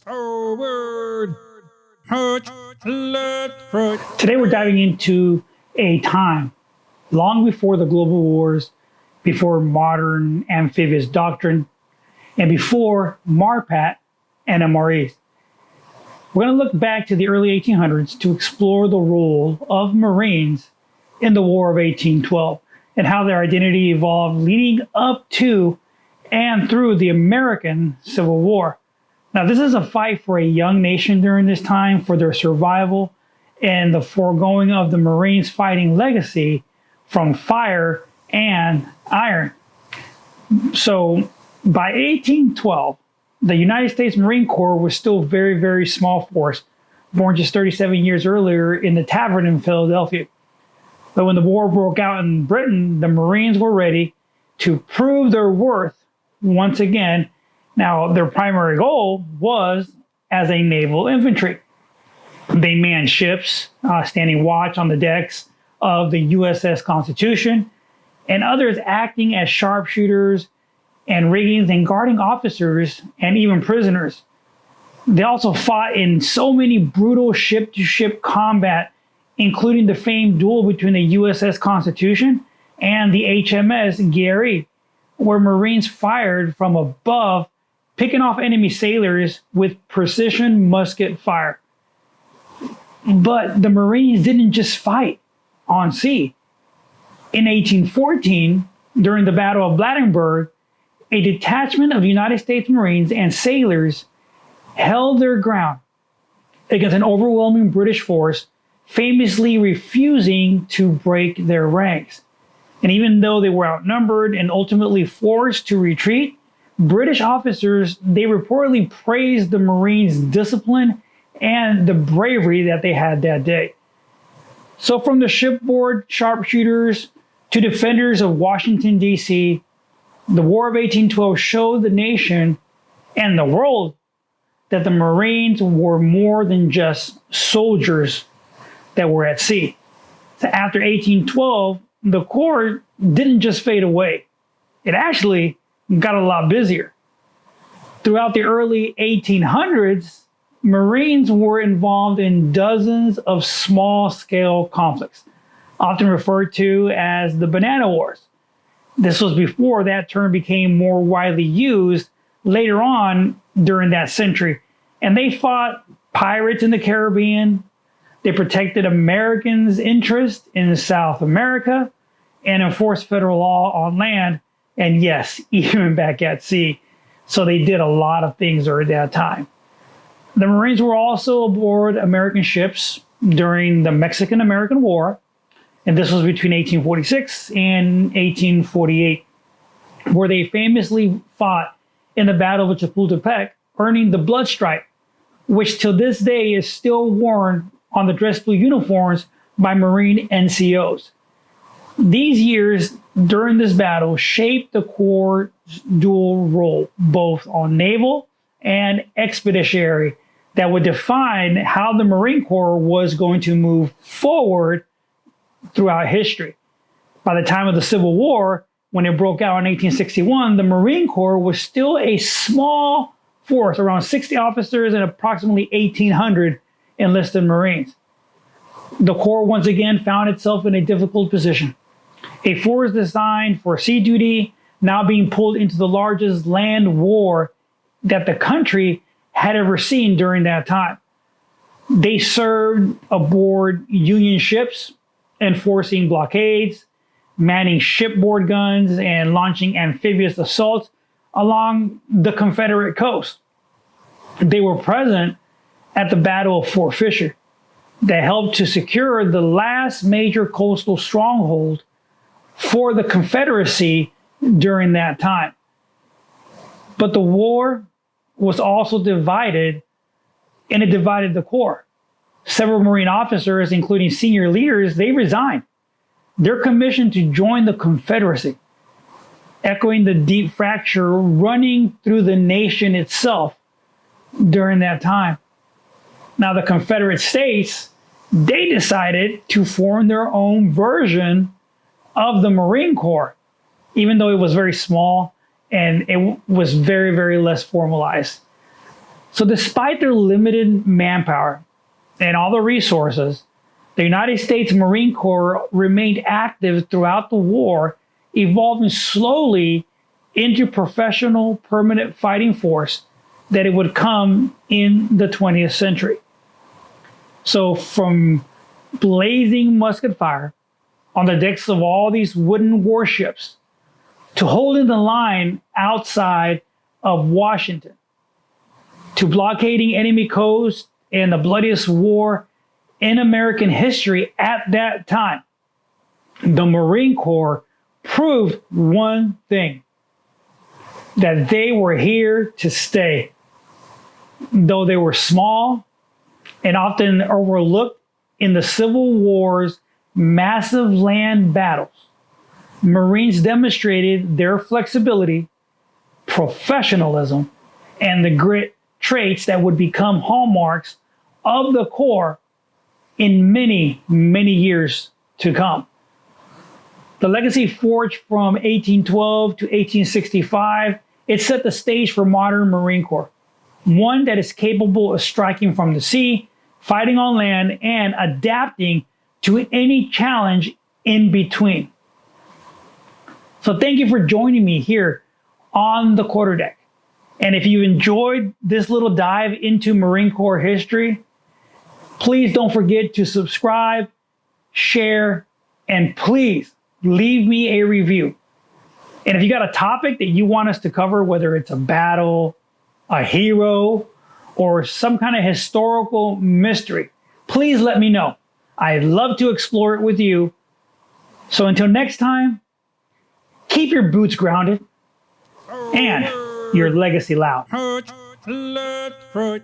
Forward, march, left, right. Today we're diving into a time long before the global wars, before modern amphibious doctrine, and before MARPAT and MREs. We're going to look back to the early 1800s to explore the role of Marines in the War of 1812 and how their identity evolved leading up to and through the American Civil War. Now, this is a fight for a young nation during this time, for their survival and the foregoing of the Marines' fighting legacy from fire and iron. So by 1812, the United States Marine Corps was still a very, very small force, born just 37 years earlier in the tavern in Philadelphia. But when the war broke out in Britain, the Marines were ready to prove their worth once again. Now, their primary goal was as a naval infantry. They manned ships, standing watch on the decks of the USS Constitution, and others acting as sharpshooters and rigging and guarding officers and even prisoners. They also fought in so many brutal ship-to-ship combat, including the famed duel between the USS Constitution and the HMS Geary, where Marines fired from above, picking off enemy sailors with precision musket fire. But the Marines didn't just fight on sea. In 1814, during the Battle of Bladensburg, a detachment of United States Marines and sailors held their ground against an overwhelming British force, famously refusing to break their ranks. And even though they were outnumbered and ultimately forced to retreat, British officers, they reportedly praised the Marines' discipline and the bravery that they had that day. So from the shipboard sharpshooters to defenders of Washington, D.C., the War of 1812 showed the nation and the world that the Marines were more than just soldiers that were at sea. So after 1812, the Corps didn't just fade away. It actually got a lot busier. Throughout the early 1800s, Marines were involved in dozens of small-scale conflicts, often referred to as the Banana Wars. This was before that term became more widely used later on during that century. And they fought pirates in the Caribbean. They protected Americans' interests in South America and enforced federal law on land. And yes, even back at sea. So they did a lot of things during that time. The Marines were also aboard American ships during the Mexican-American War. And this was between 1846 and 1848, where they famously fought in the Battle of Chapultepec, earning the Blood Stripe, which till this day is still worn on the dress blue uniforms by Marine NCOs. These years during this battle shaped the Corps' dual role, both on naval and expeditionary, that would define how the Marine Corps was going to move forward throughout history. By the time of the Civil War, when it broke out in 1861, the Marine Corps was still a small force, around 60 officers and approximately 1,800 enlisted Marines. The Corps once again found itself in a difficult position. A force designed for sea duty, now being pulled into the largest land war that the country had ever seen during that time. They served aboard Union ships, enforcing blockades, manning shipboard guns, and launching amphibious assaults along the Confederate coast. They were present at the Battle of Fort Fisher that helped to secure the last major coastal stronghold for the Confederacy during that time. But the war was also divided, and it divided the Corps. Several Marine officers, including senior leaders, they resigned. They're commissioned to join the Confederacy, echoing the deep fracture running through the nation itself during that time. Now, the Confederate States, they decided to form their own version of the Marine Corps, even though it was very small and it was very, very less formalized. So despite their limited manpower and all the resources, the United States Marine Corps remained active throughout the war, evolving slowly into professional permanent fighting force that it would come in the 20th century. So from blazing musket fire on the decks of all these wooden warships to holding the line outside of Washington, to blockading enemy coasts in the bloodiest war in American history at that time, the Marine Corps proved one thing: that they were here to stay. Though they were small and often overlooked in the Civil War's massive land battles, Marines demonstrated their flexibility, professionalism, and the grit traits that would become hallmarks of the Corps in many, many years to come. The legacy forged from 1812 to 1865, it set the stage for modern Marine Corps, one that is capable of striking from the sea, fighting on land, and adapting to any challenge in between. So thank you for joining me here on the Quarterdeck. And if you enjoyed this little dive into Marine Corps history, please don't forget to subscribe, share, and please leave me a review. And if you got a topic that you want us to cover, whether it's a battle, a hero, or some kind of historical mystery, please let me know. I'd love to explore it with you. So until next time, keep your boots grounded and your legacy loud. Hoot, let, fruit,